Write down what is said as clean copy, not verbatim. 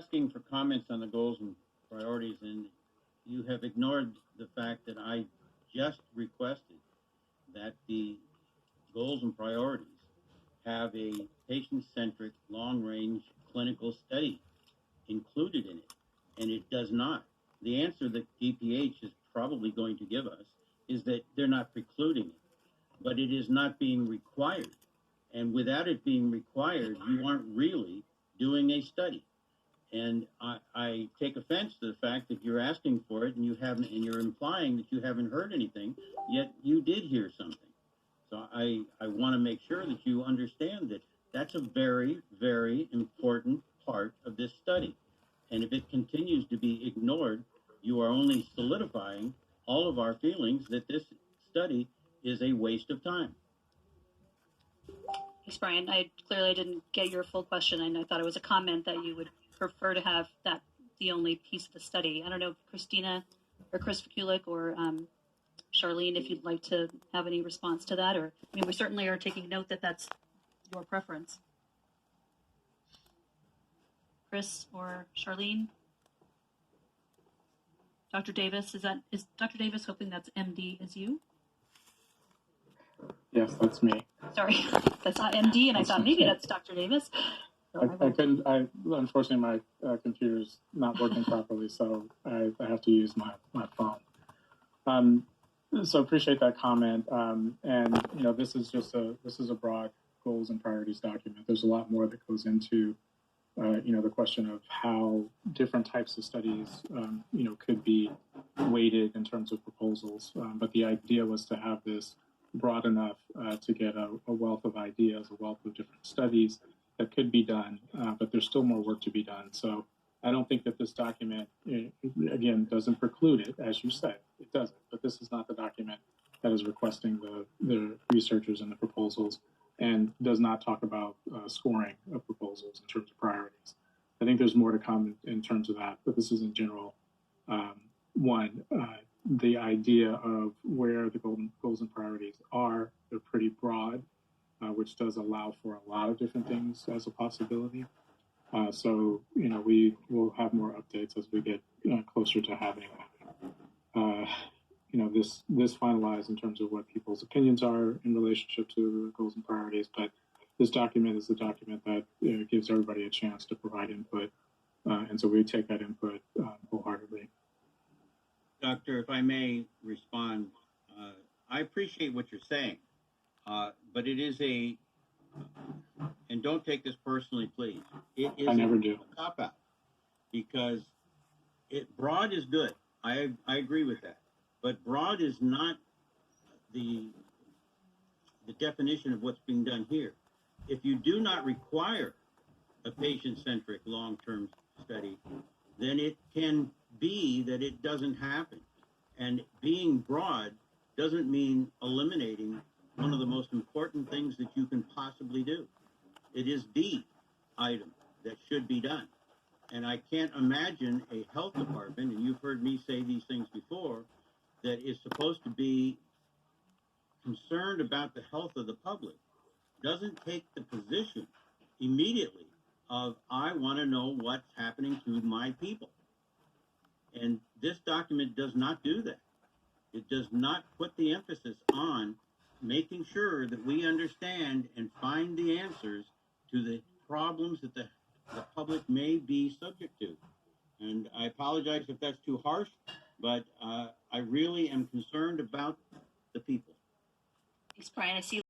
asking for comments on the goals and priorities, and you have ignored the fact that I just requested that the goals and priorities have a patient-centric, long-range clinical study included in it, and it does not. The answer that DPH is probably going to give us is that they're not precluding it, but it is not being required. And without it being required, you aren't really doing a study. And I take offense to the fact that you're asking for it and you haven't, and you're implying that you haven't heard anything, yet you did hear something. So I want to make sure that you understand that that's a very, very important part of this study. And if it continues to be ignored, you are only solidifying all of our feelings that this study is a waste of time. Thanks, Brian. I clearly didn't get your full question, and I thought it was a comment that you would prefer to have that the only piece of the study. I don't know if Christina or Chris Kulik or Charlene, if you'd like to have any response to that, or I mean, we certainly are taking note that that's your preference. Chris or Charlene? Dr. Davis, is Dr. Davis hoping that's MD is you? Yes, that's me. Sorry, that's not MD, and I thought maybe that's Dr. Davis. So unfortunately, my computer's not working properly, so I have to use my phone. So appreciate that comment. And, you know, this is a broad goals and priorities document. There's a lot more that goes into, you know, the question of how different types of studies, you know, could be weighted in terms of proposals. But the idea was to have this broad enough to get a wealth of ideas, a wealth of different studies that could be done, but there's still more work to be done. So I don't think that this document, again, doesn't preclude it, as you said, it doesn't, but this is not the document that is requesting the researchers and the proposals and does not talk about scoring of proposals in terms of priorities. I think there's more to come in terms of that, but this is in general. The idea of where the goals and priorities are, they're pretty broad, which does allow for a lot of different things as a possibility. So, you know, we will have more updates as we get closer to having, you know, this finalized in terms of what people's opinions are in relationship to goals and priorities. But this document is the document that gives everybody a chance to provide input. And so we take that input wholeheartedly. Doctor, if I may respond, I appreciate what you're saying, but it is and don't take this personally, please. It is I never do. A cop-out because broad is good. I agree with that, but broad is not the definition of what's being done here. If you do not require a patient-centric long-term study, then it can be that it doesn't happen. And being broad doesn't mean eliminating one of the most important things that you can possibly do. It is the item that should be done. And I can't imagine a health department, and you've heard me say these things before, that is supposed to be concerned about the health of the public, doesn't take the position immediately of, I want to know what's happening to my people. And this document does not do that. It does not put the emphasis on making sure that we understand and find the answers to the problems that the public may be subject to. And I apologize if that's too harsh, but I really am concerned about the people. Thanks, Brian. I see